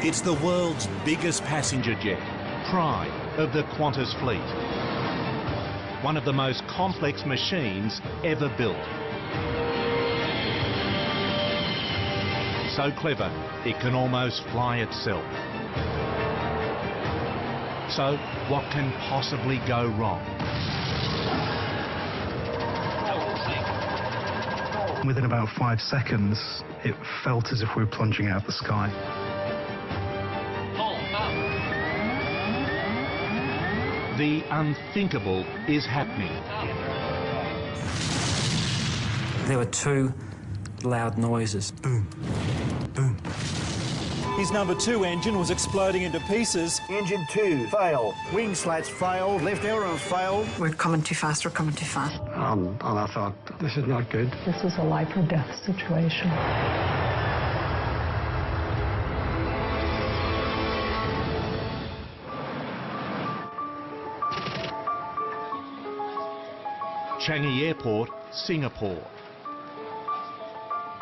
It's the world's biggest passenger jet, pride of the Qantas fleet. One of the most complex machines ever built. So clever, it can almost fly itself. So, what can possibly go wrong? Within about 5 seconds, it felt as if we were plunging out of the sky. The unthinkable is happening. There were two loud noises. Boom, boom. His number 2 engine was exploding into pieces. Engine 2 failed. Wing slats failed. Left ailerons failed. We're coming too fast, we're coming too fast. And I thought, this is not good. This was a life or death situation. Changi Airport, Singapore.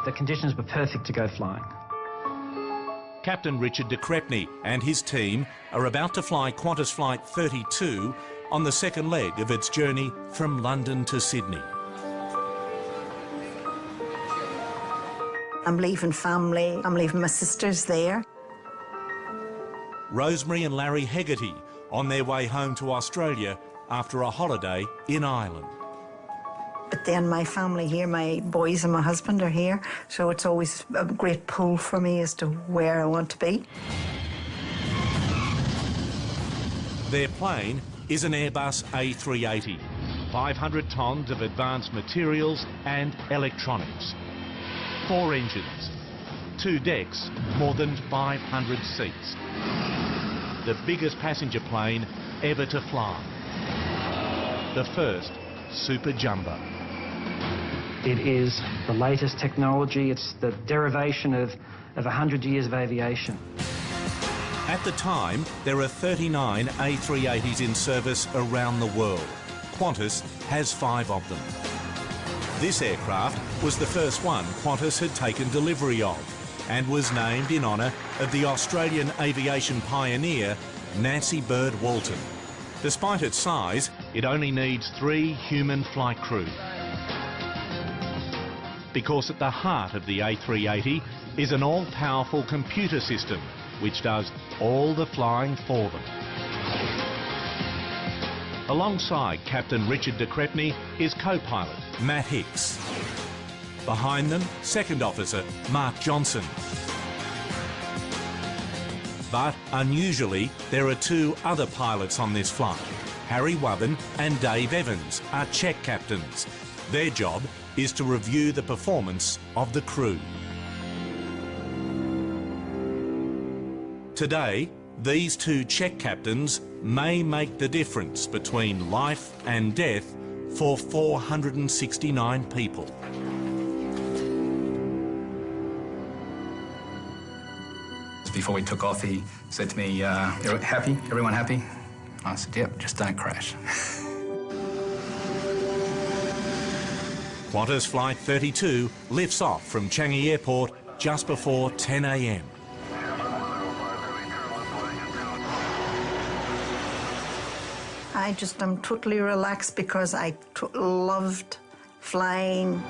The conditions were perfect to go flying. Captain Richard de Crespigny and his team are about to fly Qantas Flight 32 on the second leg of its journey from London to Sydney. I'm leaving family, I'm leaving my sisters there. Rosemary and Larry Hegarty on their way home to Australia after a holiday in Ireland. But then my family here, my boys and my husband are here, so it's always a great pull for me as to where I want to be. Their plane is an Airbus A380, 500 tonnes of advanced materials and electronics. 4 engines, 2 decks, more than 500 seats. The biggest passenger plane ever to fly. The first Super Jumbo. It is the latest technology. It's the derivation of 100 years of aviation. At the time, there are 39 A380s in service around the world. Qantas has 5 of them. This aircraft was the first one Qantas had taken delivery of and was named in honour of the Australian aviation pioneer Nancy Bird Walton. Despite its size, it only needs 3 human flight crew. Because at the heart of the A380 is an all-powerful computer system which does all the flying for them. Alongside Captain Richard de Crespigny is co-pilot Matt Hicks. Behind them, Second Officer Mark Johnson. But unusually, there are 2 other pilots on this flight. Harry Wubbin and Dave Evans are check captains. Their job is to review the performance of the crew. Today, these 2 check captains may make the difference between life and death for 469 people. Before we took off, he said to me, "You're happy? Everyone happy?" I said, "Yep, just don't crash." Qantas Flight 32 lifts off from Changi Airport just before 10 a.m. I'm totally relaxed because I loved flying.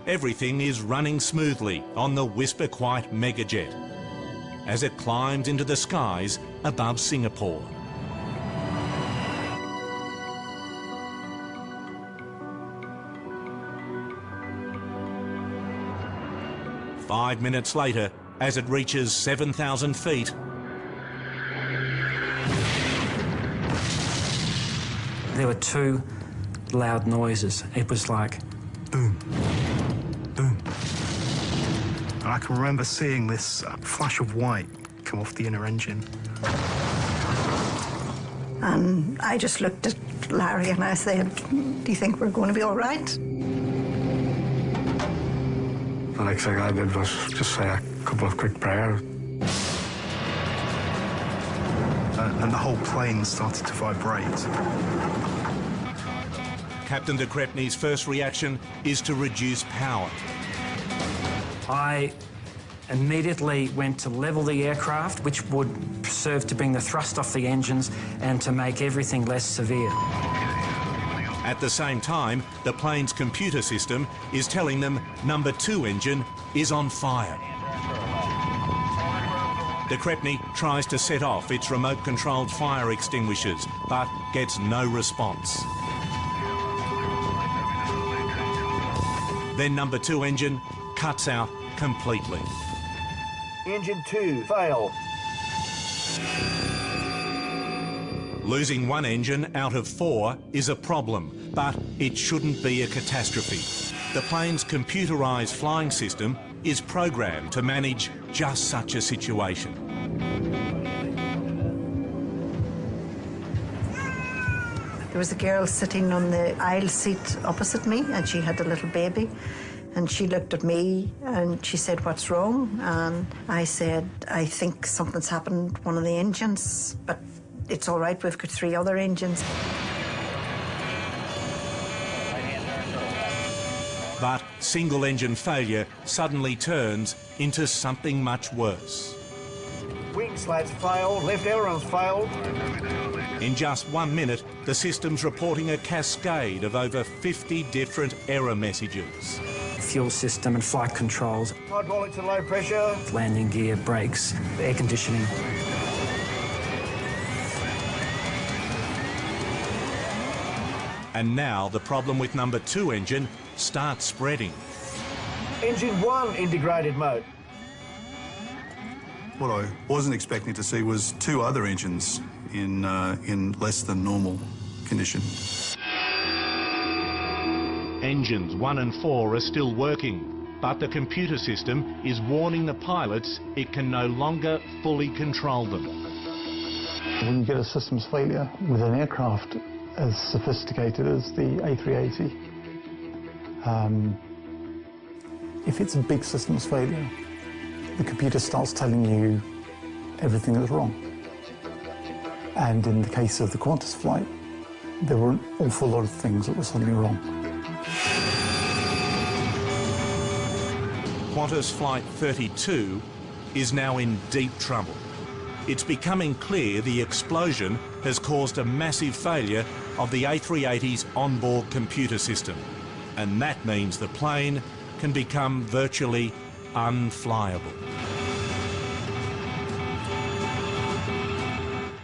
Everything is running smoothly on the Whisper Quiet megajet as it climbs into the skies above Singapore. Five minutes later, as it reaches 7,000 feet, There were 2 loud noises. It was like Boom, boom. And I can remember seeing this flash of white come off the inner engine. And I just looked at Larry and I said, "Do you think we're going to be all right?" The next thing I did was just say a couple of quick prayers. And the whole plane started to vibrate. Captain de Crespigny's first reaction is to reduce power. I immediately went to level the aircraft, which would serve to bring the thrust off the engines and to make everything less severe. At the same time, the plane's computer system is telling them number 2 engine is on fire. De Crespigny tries to set off its remote-controlled fire extinguishers, but gets no response. Then number 2 engine cuts out completely. Engine 2, fail. Losing 1 engine out of 4 is a problem, but it shouldn't be a catastrophe. The plane's computerised flying system is programmed to manage just such a situation. There was a girl sitting on the aisle seat opposite me, and she had a little baby. And she looked at me and she said, "What's wrong?" And I said, "I think something's happened, one of the engines, but it's all right, we've got 3 other engines." But single engine failure suddenly turns into something much worse. Wing slats failed, left ailerons failed. In just 1 minute, the system's reporting a cascade of over 50 different error messages. Fuel system and flight controls, Hydraulic to low pressure. landing gear, brakes, air conditioning. And now the problem with number 2 engine starts spreading. Engine 1 in degraded mode. What I wasn't expecting to see was 2 other engines in less than normal condition. Engines 1 and 4 are still working, but the computer system is warning the pilots it can no longer fully control them. When you get a systems failure with an aircraft as sophisticated as the A380, if it's a big systems failure, the computer starts telling you everything that's wrong. And in the case of the Qantas flight, there were an awful lot of things that were suddenly wrong. Qantas Flight 32 is now in deep trouble. It's becoming clear the explosion has caused a massive failure of the A380's onboard computer system, and that means the plane can become virtually unflyable.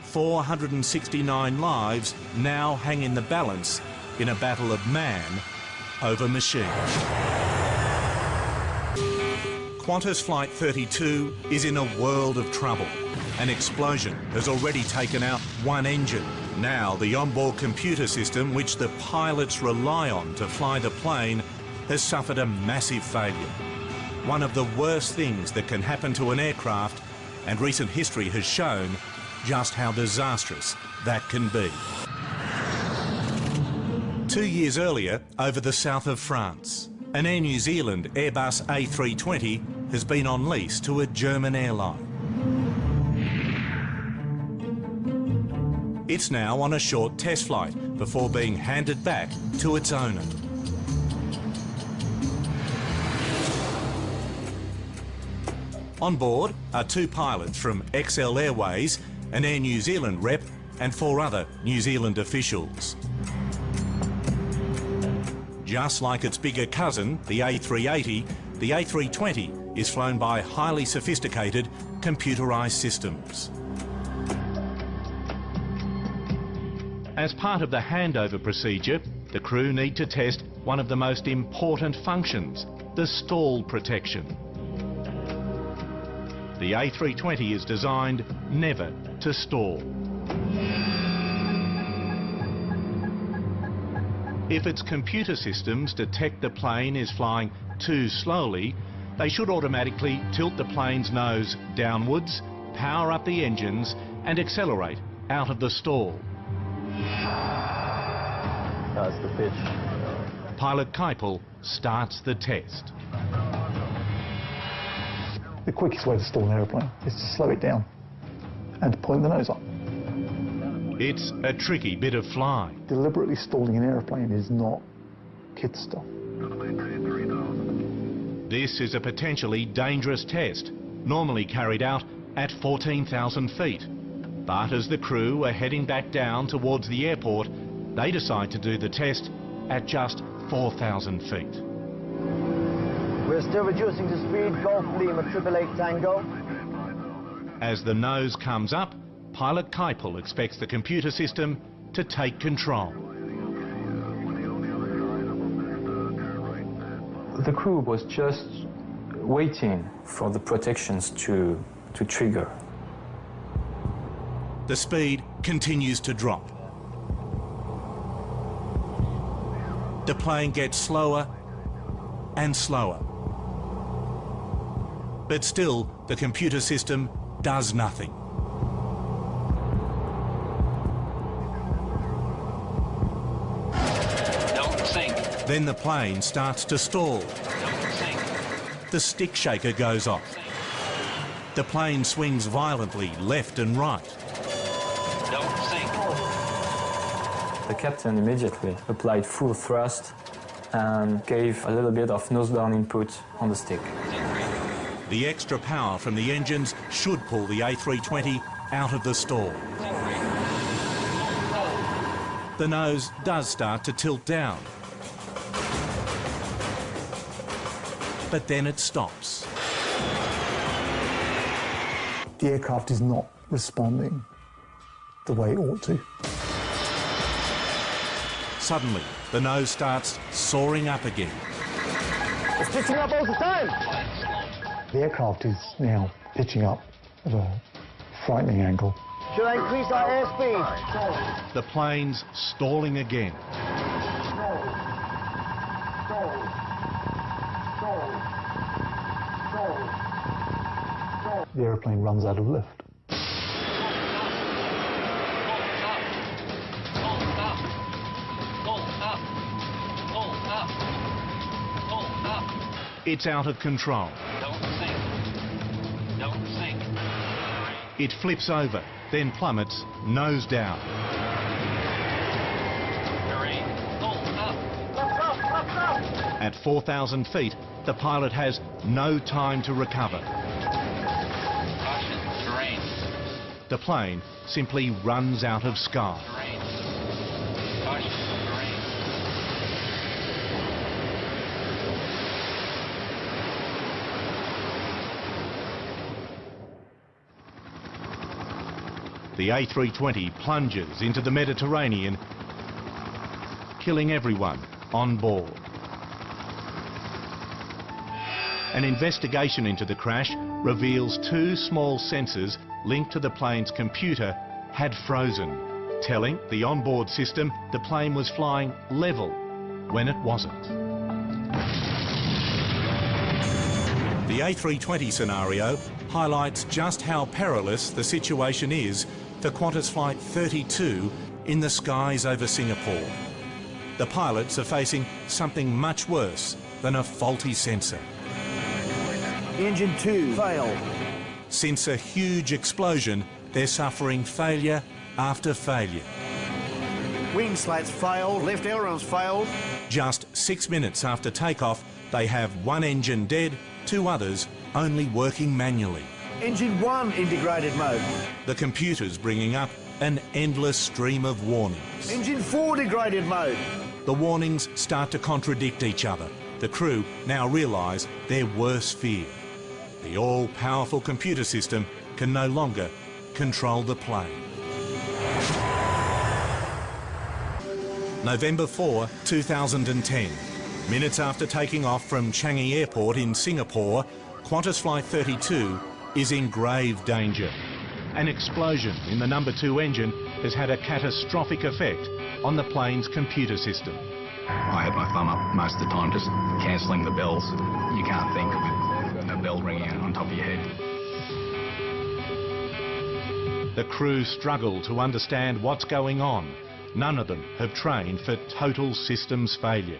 469 lives now hang in the balance in a battle of man over machine. Qantas Flight 32 is in a world of trouble. An explosion has already taken out 1 engine. Now the onboard computer system, which the pilots rely on to fly the plane, has suffered a massive failure. One of the worst things that can happen to an aircraft, and recent history has shown just how disastrous that can be. 2 years earlier, over the south of France, an Air New Zealand Airbus A320 has been on lease to a German airline. It's now on a short test flight before being handed back to its owner. On board are 2 pilots from XL Airways, an Air New Zealand rep, and 4 other New Zealand officials. Just like its bigger cousin, the A380, the A320 is flown by highly sophisticated computerised systems. As part of the handover procedure, the crew need to test one of the most important functions, the stall protection. The A320 is designed never to stall. If its computer systems detect the plane is flying too slowly, they should automatically tilt the plane's nose downwards, power up the engines and accelerate out of the stall. That's the pitch. Pilot Keipel starts the test. The quickest way to stall an aeroplane is to slow it down and to point the nose up. It's a tricky bit of flying. Deliberately stalling an aeroplane is not kid stuff. This is a potentially dangerous test normally carried out at 14,000 feet. But as the crew are heading back down towards the airport, they decide to do the test at just 4,000 feet. We're still reducing the speed. Golf Lima 888 Tango. As the nose comes up, pilot Keipel expects the computer system to take control. The crew was just waiting for the protections to trigger. The speed continues to drop. The plane gets slower and slower. But still, the computer system does nothing. Don't sink. Then the plane starts to stall. Don't sink. The stick shaker goes off. The plane swings violently left and right. Don't sink. The captain immediately applied full thrust and gave a little bit of nose-down input on the stick. The extra power from the engines should pull the A320 out of the stall. The nose does start to tilt down. But then it stops. The aircraft is not responding the way it ought to. Suddenly, the nose starts soaring up again. It's pitching up all the time. The aircraft is now pitching up at a frightening angle. Should I increase our airspeed? The plane's stalling again. The airplane runs out of lift. It's out of control. Don't sink. Don't sink. It flips over, then plummets nose down. At 4,000 feet, the pilot has no time to recover. Caution, terrain. The plane simply runs out of sky. Terrain. Caution, terrain. The A320 plunges into the Mediterranean, killing everyone on board. An investigation into the crash reveals two small sensors linked to the plane's computer had frozen, telling the onboard system the plane was flying level when it wasn't. The A320 scenario highlights just how perilous the situation is for Qantas Flight 32 in the skies over Singapore. The pilots are facing something much worse than a faulty sensor. Engine 2, fail. Since a huge explosion, they're suffering failure after failure. Wing slats failed, left ailerons failed. Just 6 minutes after takeoff, they have one engine dead, two others only working manually. Engine 1, integrated mode. The computer's bringing up an endless stream of warnings. Engine 4, degraded mode. The warnings start to contradict each other. The crew now realise their worst fear. The all-powerful computer system can no longer control the plane. November 4, 2010. Minutes after taking off from Changi Airport in Singapore, Qantas Flight 32 is in grave danger. An explosion in the number 2 engine has had a catastrophic effect on the plane's computer system. I had my thumb up most of the time, just cancelling the bells. You can't think with a bell ringing on top of your head. The crew struggle to understand what's going on. None of them have trained for total systems failure.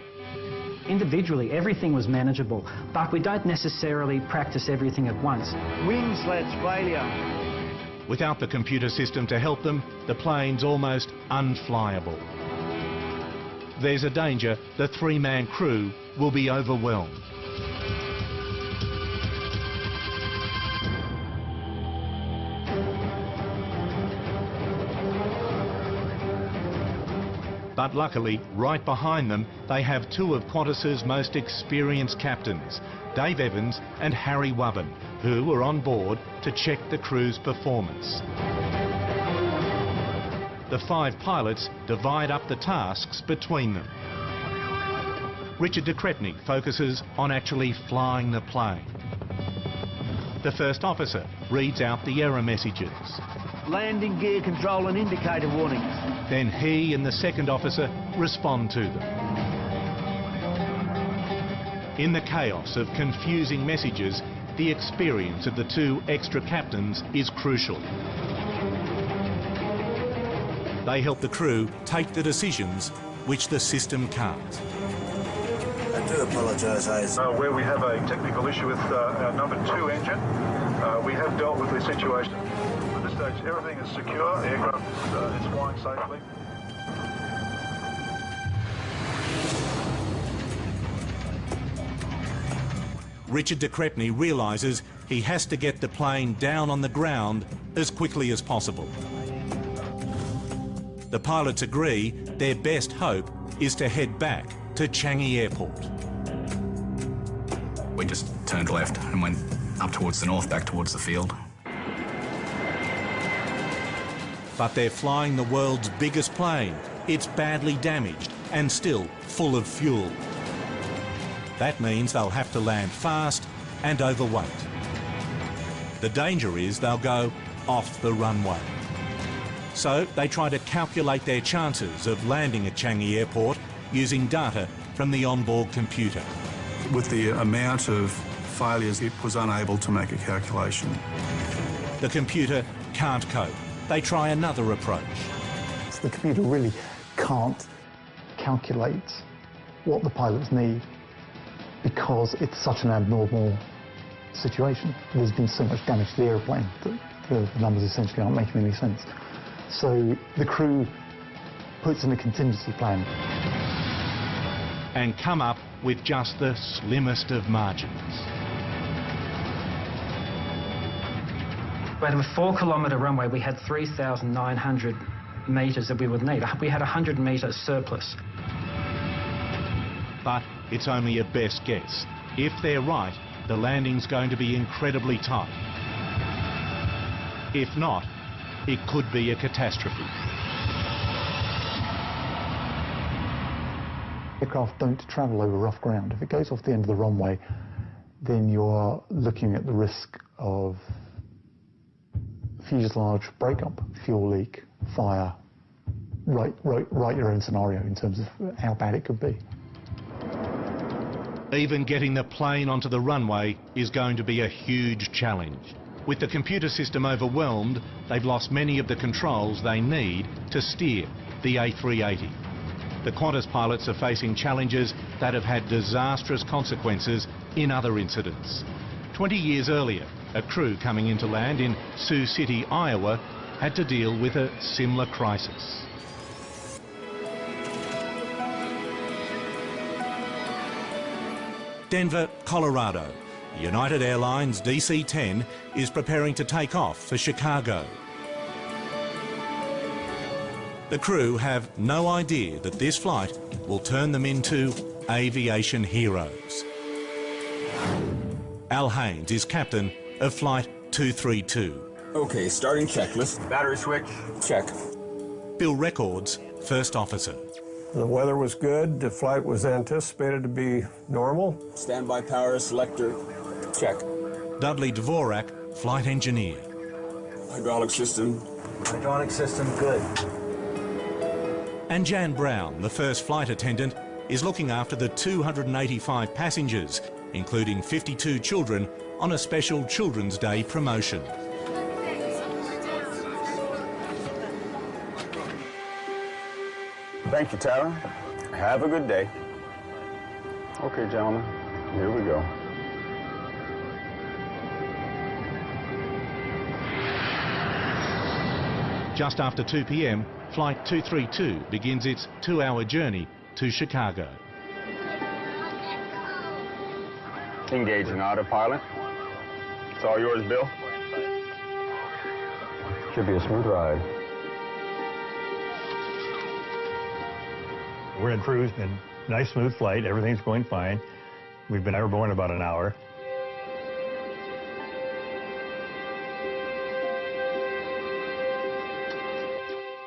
Individually, everything was manageable, but we don't necessarily practice everything at once. Wing slats failure. Without the computer system to help them, the plane's almost unflyable. There's a danger the 3-man crew will be overwhelmed. But luckily, right behind them, they have two of Qantas's most experienced captains, Dave Evans and Harry Wubbin, who were on board to check the crew's performance. The 5 pilots divide up the tasks between them. Richard de Crespigny focuses on actually flying the plane. The first officer reads out the error messages. Landing gear control and indicator warnings. Then he and the second officer respond to them. In the chaos of confusing messages, the experience of the 2 extra captains is crucial. They help the crew take the decisions which the system can't. I do apologise, Hayes. Where we have a technical issue with our number 2 engine, we have dealt with the situation. At this stage, everything is secure. The aircraft is flying safely. Richard de Crespigny realises he has to get the plane down on the ground as quickly as possible. The pilots agree their best hope is to head back to Changi Airport. We just turned left and went up towards the north, back towards the field. But they're flying the world's biggest plane. It's badly damaged and still full of fuel. That means they'll have to land fast and overweight. The danger is they'll go off the runway. So they try to calculate their chances of landing at Changi Airport using data from the onboard computer. With the amount of failures, it was unable to make a calculation. The computer can't cope. They try another approach. So the computer really can't calculate what the pilots need because it's such an abnormal situation. There's been so much damage to the airplane that the numbers essentially aren't making any sense. So the crew puts in a contingency plan. And come up with just the slimmest of margins. Out of a 4-kilometre runway, we had 3,900 metres that we would need. We had 100 metres surplus. But it's only a best guess. If they're right, the landing's going to be incredibly tight. If not, it could be a catastrophe. Aircraft don't travel over rough ground. If it goes off the end of the runway, then you're looking at the risk of fuselage breakup, fuel leak, fire. Write your own scenario in terms of how bad it could be. Even getting the plane onto the runway is going to be a huge challenge. With the computer system overwhelmed, they've lost many of the controls they need to steer the A380. The Qantas pilots are facing challenges that have had disastrous consequences in other incidents. 20 years earlier, a crew coming into land in Sioux City, Iowa, had to deal with a similar crisis. Denver, Colorado. United Airlines DC-10 is preparing to take off for Chicago. The crew have no idea that this flight will turn them into aviation heroes. Al Haynes is captain of Flight 232. Okay, starting checklist. Battery switch. Check. Bill Records, first officer. The weather was good. The flight was anticipated to be normal. Standby power selector. Check. Dudley Dvorak, flight engineer. Hydraulic system. Hydraulic system good. And Jan Brown, the first flight attendant, is looking after the 285 passengers, including 52 children, on a special Children's Day promotion. Thank you, Tara. Have a good day. Okay, gentlemen, here we go. Just after 2 p.m, Flight 232 begins its 2-hour journey to Chicago. Engaging autopilot. It's all yours, Bill. Should be a smooth ride. We're in cruise, and nice smooth flight, everything's going fine. We've been airborne about an hour.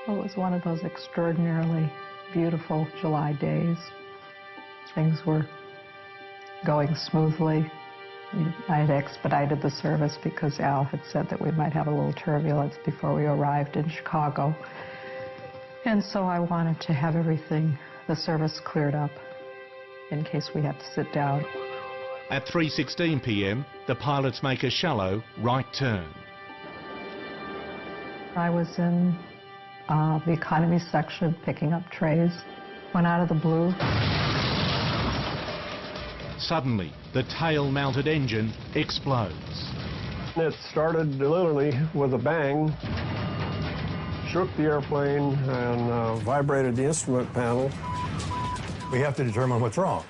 Well, it was one of those extraordinarily beautiful July days. Things were going smoothly. I had expedited the service because Al had said that we might have a little turbulence before we arrived in Chicago. And so I wanted to have everything, the service cleared up in case we had to sit down. At 3:16 p.m, the pilots make a shallow right turn. I was in the economy section picking up trays. Went out of the blue. Suddenly, the tail-mounted engine explodes. It started literally with a bang, shook the airplane and vibrated the instrument panel. We have to determine what's wrong.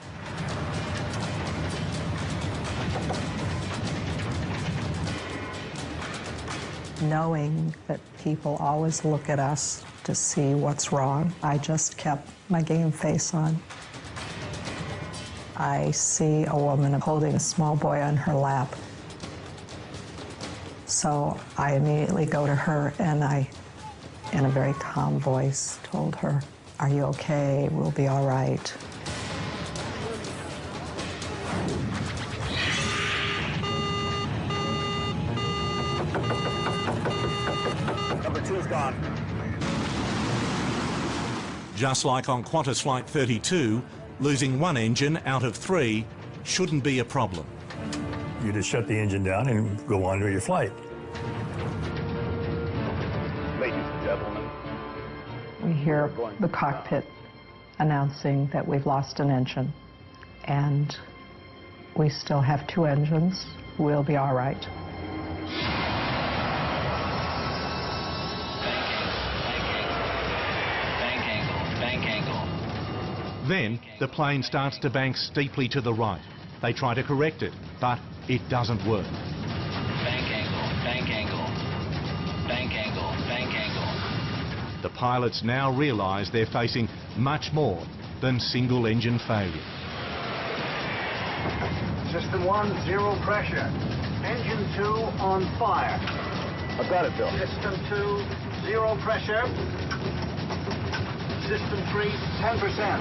Knowing that people always look at us to see what's wrong, I just kept my game face on. I see a woman holding a small boy on her lap. So I immediately go to her and I, in a very calm voice, told her, "Are you okay? We'll be all right." Number 2's gone. Just like on Qantas Flight 32, losing one engine out of 3 shouldn't be a problem. You just shut the engine down and go on to your flight. Ladies and gentlemen, We hear the cockpit announcing that we've lost an engine, and we still have 2 engines. We'll be all right. Then, the plane starts to bank steeply to the right. They try to correct it, but it doesn't work. Bank angle, bank angle, bank angle, bank angle. The pilots now realise they're facing much more than single engine failure. System 1, 0 pressure. Engine 2 on fire. I've got it, Bill. System 2, 0 pressure. System 3, 10%.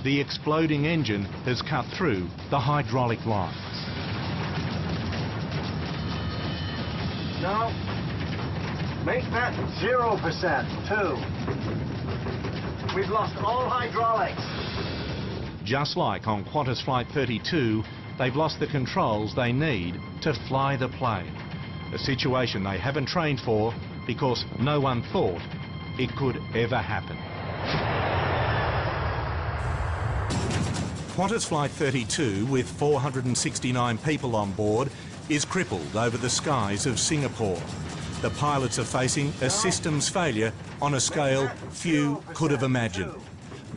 The exploding engine has cut through the hydraulic lines. No. Make that 0%, 2. We've lost all hydraulics. Just like on Qantas Flight 32, they've lost the controls they need to fly the plane. A situation they haven't trained for because no one thought it could ever happen. Qantas Flight 32, with 469 people on board, is crippled over the skies of Singapore. The pilots are facing a systems failure on a scale few could have imagined.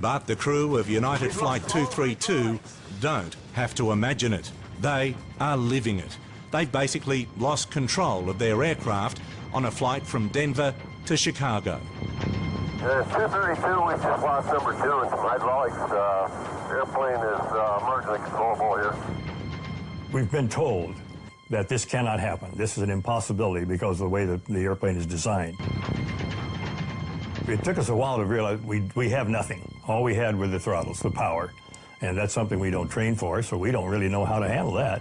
But the crew of United Flight 232 don't have to imagine it. They are living it. They've basically lost control of their aircraft on a flight from Denver to Chicago. 232, we just lost number 2 and some hydraulics. Airplane is emergently controllable here. We've been told that this cannot happen. This is an impossibility because of the way that the airplane is designed. It took us a while to realize we have nothing. All we had were the throttles, the power. And that's something we don't train for, so we don't really know how to handle that.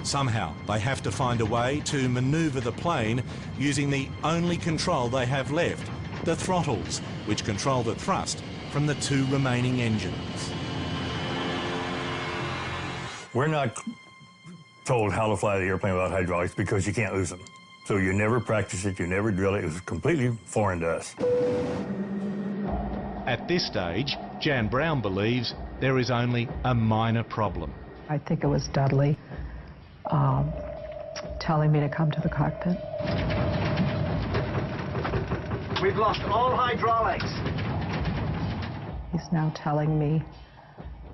Somehow, they have to find a way to manoeuvre the plane using the only control they have left, the throttles, which control the thrust from the 2 remaining engines. We're not told how to fly the airplane without hydraulics because you can't lose them. So you never practice it, you never drill it. It was completely foreign to us. At this stage, Jan Brown believes there is only a minor problem. I think it was Dudley telling me to come to the cockpit. We've lost all hydraulics. He's now telling me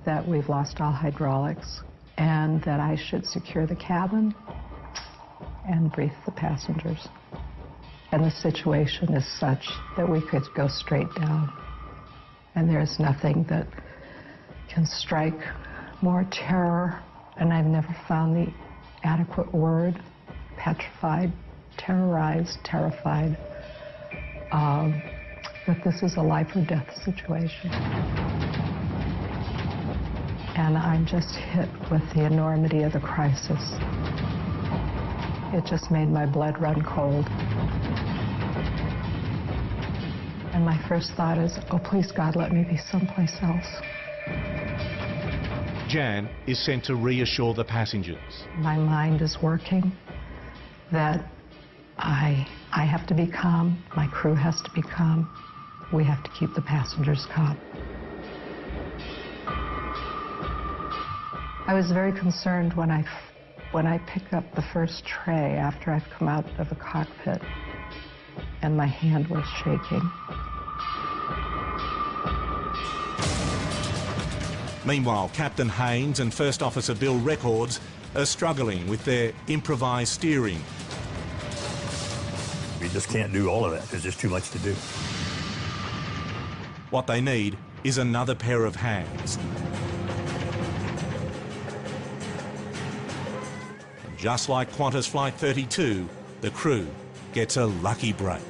that we've lost all hydraulics and that I should secure the cabin and brief the passengers. And the situation is such that we could go straight down. And there's nothing that can strike more terror, and I've never found the adequate word, petrified, terrorized, terrified, that this is a life or death situation. And I'm just hit with the enormity of the crisis. It just made my blood run cold. And my first thought is, oh, please, God, let me be someplace else. Jan is sent to reassure the passengers. My mind is working, that I have to be calm, my crew has to be calm, we have to keep the passengers calm. I was very concerned when I pick up the first tray after I've come out of the cockpit, and my hand was shaking. Meanwhile, Captain Haynes and First Officer Bill Records are struggling with their improvised steering. We just can't do all of that. There's just too much to do. What they need is another pair of hands. And just like Qantas Flight 32, the crew gets a lucky break.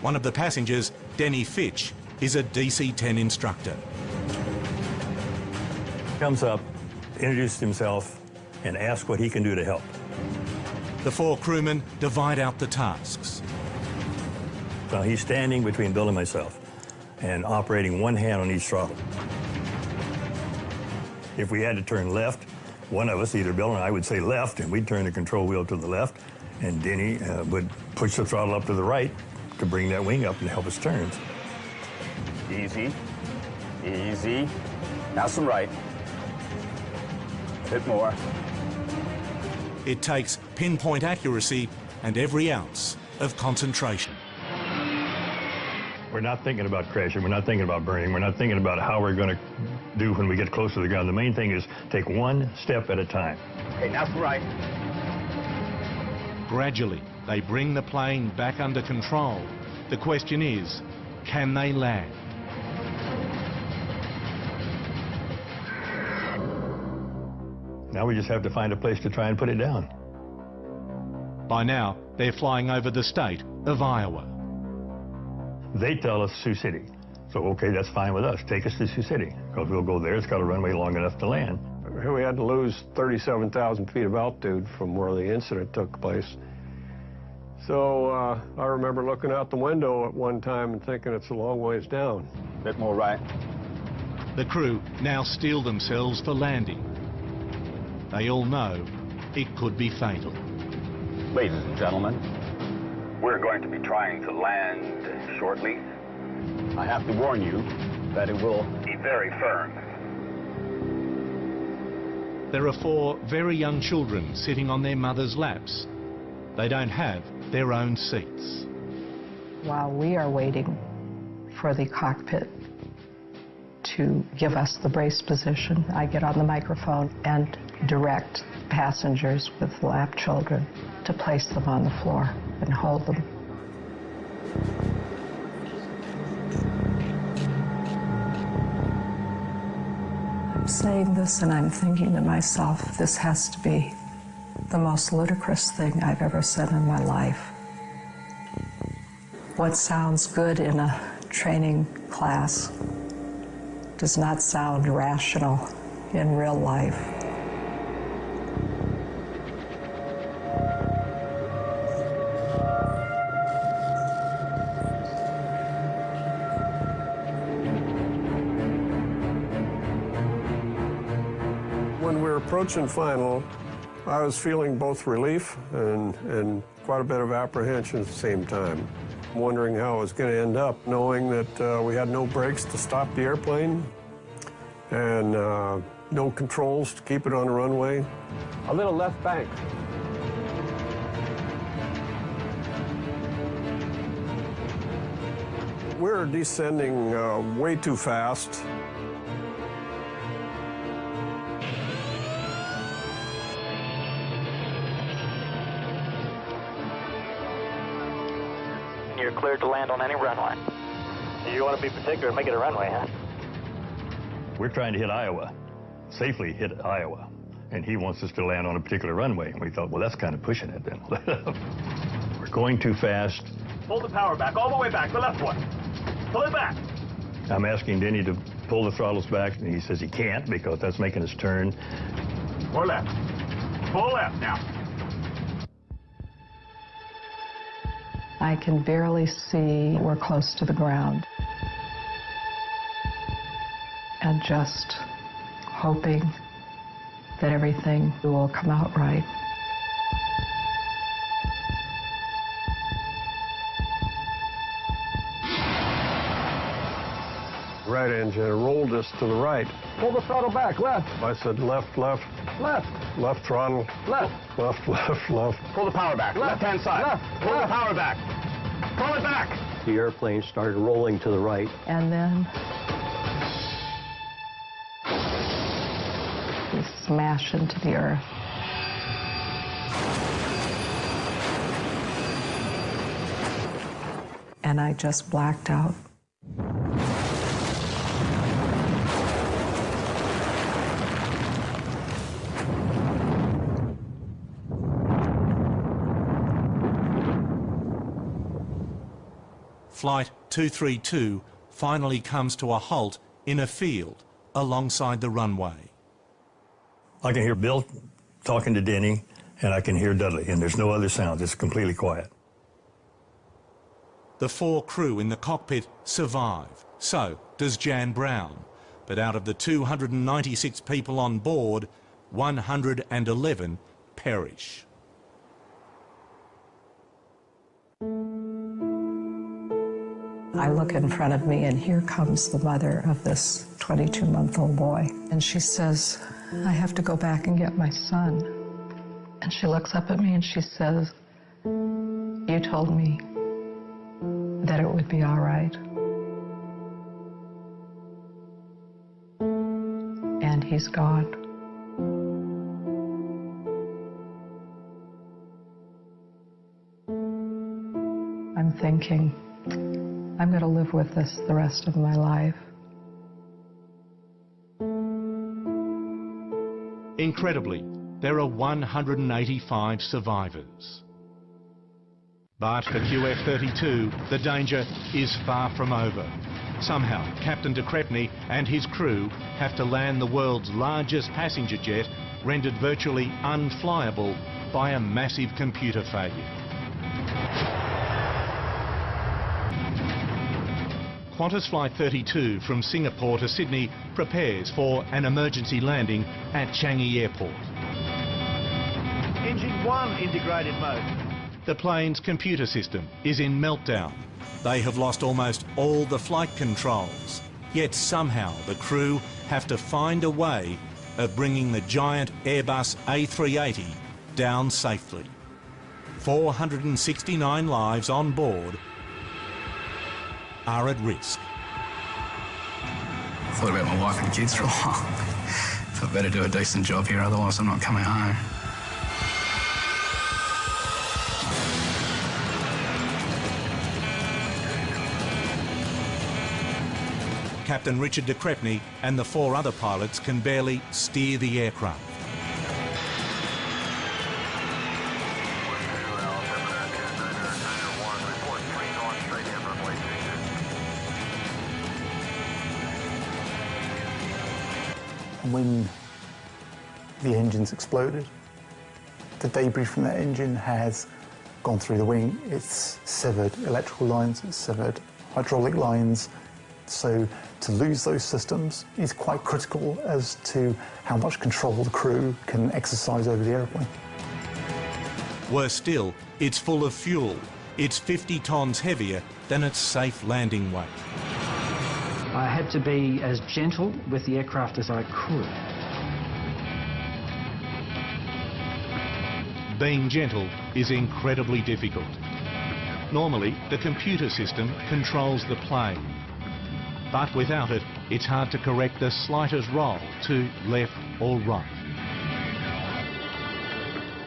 One of the passengers, Denny Fitch, is a DC-10 instructor. Comes up, introduces himself, and asks what he can do to help. The four crewmen divide out the tasks. So he's standing between Bill and myself and operating one hand on each throttle. If we had to turn left, one of us, either Bill and I, would say left, and we'd turn the control wheel to the left, and Denny would push the throttle up to the right to bring that wing up and help us turn. Easy, easy. Now some right. A bit more. It takes pinpoint accuracy and every ounce of concentration. We're not thinking about crashing, we're not thinking about burning, we're not thinking about how we're going to do when we get close to the ground. The main thing is take one step at a time. Okay, now some right. Gradually, they bring the plane back under control. The question is, can they land? Now we just have to find a place to try and put it down. By now, they're flying over the state of Iowa. They tell us Sioux City. So, okay, that's fine with us. Take us to Sioux City, because we'll go there. It's got a runway long enough to land. We had to lose 37,000 feet of altitude from where the incident took place. So I remember looking out the window at one time and thinking it's a long ways down. A bit more right. The crew now steel themselves for landing. They all know it could be fatal. Ladies and gentlemen, we're going to be trying to land shortly. I have to warn you that it will be very firm. There are four very young children sitting on their mothers' laps. They don't have their own seats. While we are waiting for the cockpit to give us the brace position, I get on the microphone and direct passengers with lap children to place them on the floor and hold them. I'm saying this and I'm thinking to myself, this has to be the most ludicrous thing I've ever said in my life. What sounds good in a training class does not sound rational in real life. When we were approaching final, I was feeling both relief and quite a bit of apprehension at the same time. Wondering how it was going to end up, knowing that we had no brakes to stop the airplane and no controls to keep it on the runway. A little left bank. We were descending way too fast. You're cleared to land on any runway. You want to be particular and make it a runway, huh? We're trying to hit Iowa, safely hit Iowa, and he wants us to land on a particular runway. And we thought, well, that's kind of pushing it then. We're going too fast. Pull the power back, all the way back, the left one. Pull it back. I'm asking Denny to pull the throttles back, and he says he can't because that's making us turn. Or left. Pull left now. I can barely see we're close to the ground. And just hoping that everything will come out right. Right engine rolled us to the right. Pull the throttle back, left. I said left, left, Left. left throttle, Left. left, left, left. Pull the power back, left-hand side. Left. Pull the power back. Pull it back. The airplane started rolling to the right. And then we smash into the earth. And I just blacked out. Flight 232 finally comes to a halt in a field alongside the runway. I can hear Bill talking to Denny, and I can hear Dudley, and there's no other sound. It's completely quiet. The 4 crew in the cockpit survive. So does Jan Brown. But out of the 296 people on board, 111 perish. I look in front of me, and here comes the mother of this 22-month-old boy. And she says, I have to go back and get my son. And she looks up at me and she says, you told me that it would be all right. And he's gone. I'm thinking, I'm going to live with this the rest of my life. Incredibly, there are 185 survivors. But for QF-32, the danger is far from over. Somehow, Captain de Crespigny and his crew have to land the world's largest passenger jet, rendered virtually unflyable by a massive computer failure. Qantas Flight 32 from Singapore to Sydney prepares for an emergency landing at Changi Airport. Engine 1 integrated mode. The plane's computer system is in meltdown. They have lost almost all the flight controls. Yet somehow the crew have to find a way of bringing the giant Airbus A380 down safely. 469 lives on board are at risk. I thought about my wife and kids for a while. So I better do a decent job here, otherwise I'm not coming home. Captain Richard de Crespigny and the 4 other pilots can barely steer the aircraft. And when the engines exploded, the debris from that engine has gone through the wing. It's severed electrical lines, it's severed hydraulic lines. So to lose those systems is quite critical as to how much control the crew can exercise over the airplane. Worse still, it's full of fuel. It's 50 tonnes heavier than its safe landing weight. I had to be as gentle with the aircraft as I could. Being gentle is incredibly difficult. Normally, the computer system controls the plane. But without it, it's hard to correct the slightest roll to left or right.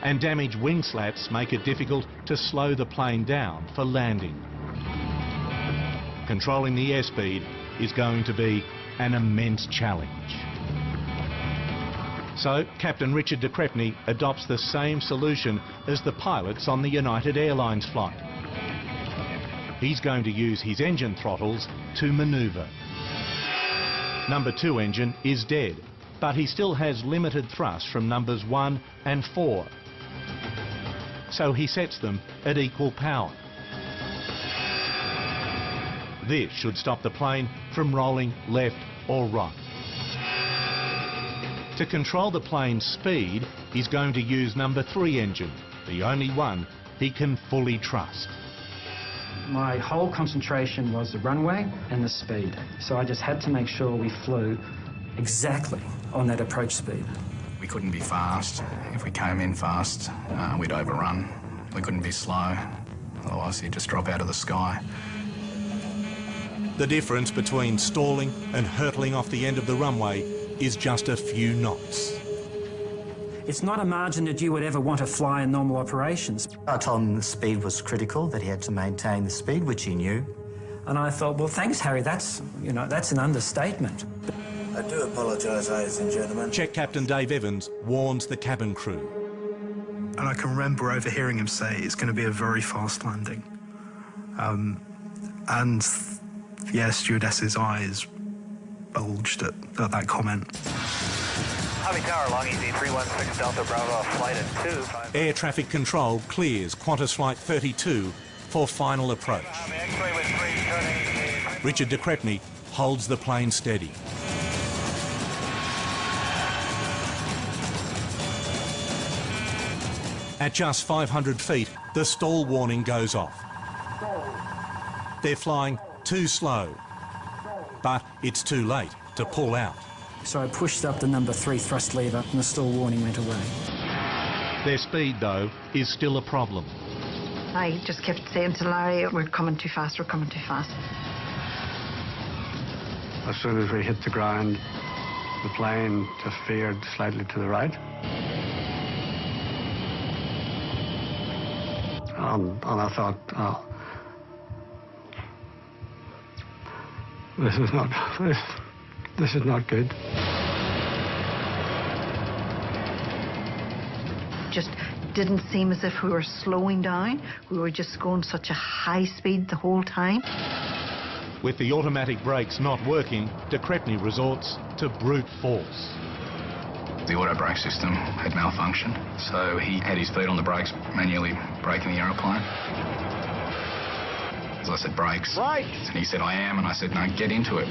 And damaged wing slats make it difficult to slow the plane down for landing. controlling the airspeed is going to be an immense challenge. So Captain Richard de Crespigny adopts the same solution as the pilots on the United Airlines flight. He's going to use his engine throttles to manoeuvre. Number 2 engine is dead, but he still has limited thrust from numbers 1 and 4. So he sets them at equal power. This should stop the plane from rolling left or right. To control the plane's speed, he's going to use number 3 engine, the only one he can fully trust. My whole concentration was the runway and the speed, so I just had to make sure we flew exactly on that approach speed. We couldn't be fast. If we came in fast, we'd overrun. We couldn't be slow, otherwise he'd just drop out of the sky. The difference between stalling and hurtling off the end of the runway is just a few knots. It's not a margin that you would ever want to fly in normal operations. I told him the speed was critical, that he had to maintain the speed, which he knew. And I thought, well, thanks, Harry, that's an understatement. I do apologise, ladies and gentlemen. Check Captain Dave Evans warns the cabin crew. And I can remember overhearing him say it's going to be a very fast landing. And yeah, stewardess's eyes bulged at that comment. Hobby Tower, long easy 316 Delta Bravo, flight at 2. Air traffic control clears Qantas Flight 32 for final approach. Richard de Crespigny holds the plane steady. At just 500 feet, the stall warning goes off. They're flying too slow, but it's too late to pull out. So I pushed up the number 3 thrust lever and the stall warning went away. Their speed, though, is still a problem. I just kept saying to Larry, we're coming too fast, we're coming too fast. As soon as we hit the ground, the plane just veered slightly to the right. And I thought, oh, this is not good. Just didn't seem as if we were slowing down. We were just going such a high speed the whole time. With the automatic brakes not working, de Crespigny resorts to brute force. The auto brake system had malfunctioned, so he had his feet on the brakes, manually braking the aeroplane. As I said, brakes. Right. And he said, I am, and I said, no, get into it.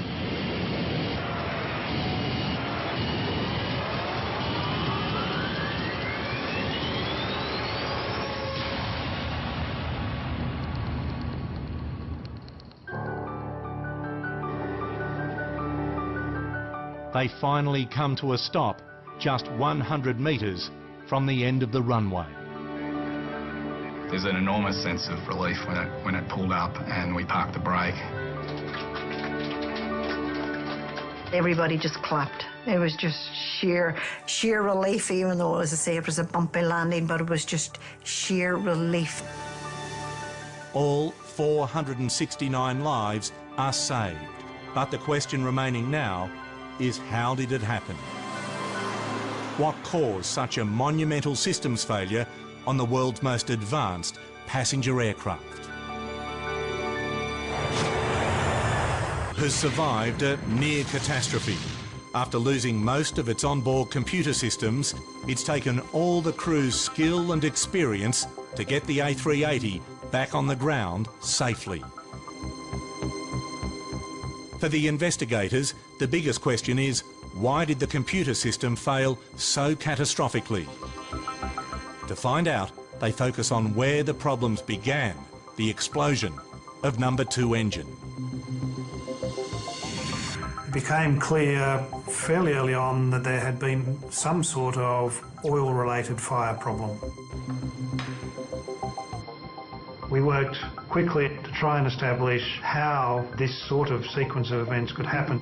They finally come to a stop just 100 metres from the end of the runway. There's an enormous sense of relief when it pulled up and we parked the brake. Everybody just clapped. It was just sheer relief, even though, as I say, it was a bumpy landing, but it was just sheer relief. All 469 lives are saved, but the question remaining now is, how did it happen? What caused such a monumental systems failure on the world's most advanced passenger aircraft? Has survived a near catastrophe. After losing most of its onboard computer systems, it's taken all the crew's skill and experience to get the A380 back on the ground safely. For the investigators, the biggest question is, why did the computer system fail so catastrophically? To find out, they focus on where the problems began, the explosion of number 2 engine. It became clear fairly early on that there had been some sort of oil-related fire problem. We worked quickly to try and establish how this sort of sequence of events could happen.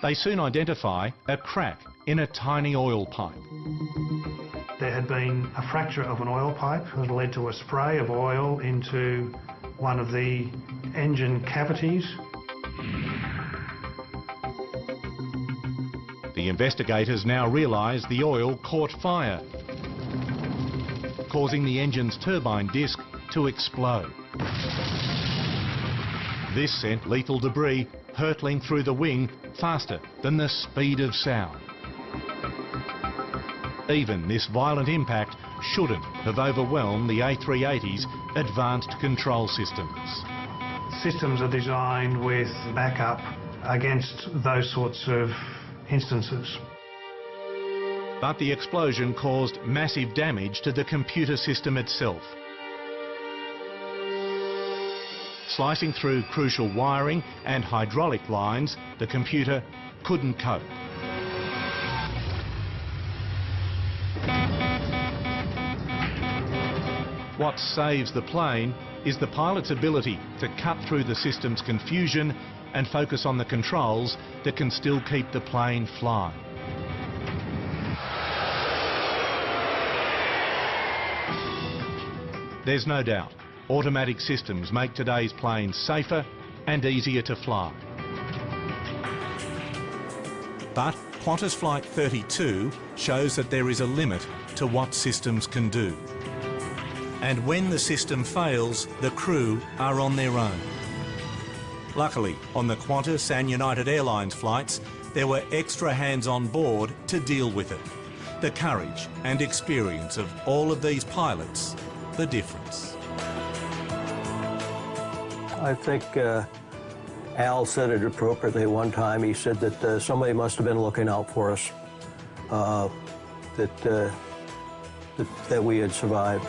They soon identify a crack in a tiny oil pipe. There had been a fracture of an oil pipe that led to a spray of oil into one of the engine cavities. The investigators now realise the oil caught fire, causing the engine's turbine disc to explode. This sent lethal debris hurtling through the wing faster than the speed of sound. Even this violent impact shouldn't have overwhelmed the A380's advanced control systems. Systems are designed with backup against those sorts of instances. But the explosion caused massive damage to the computer system itself. Slicing through crucial wiring and hydraulic lines, the computer couldn't cope. What saves the plane is the pilot's ability to cut through the system's confusion and focus on the controls that can still keep the plane flying. There's no doubt, automatic systems make today's planes safer and easier to fly. But Qantas Flight 32 shows that there is a limit to what systems can do. And when the system fails, the crew are on their own. Luckily, on the Qantas and United Airlines flights, there were extra hands on board to deal with it. The courage and experience of all of these pilots, the difference. I think Al said it appropriately one time. He said that somebody must have been looking out for us, that we had survived.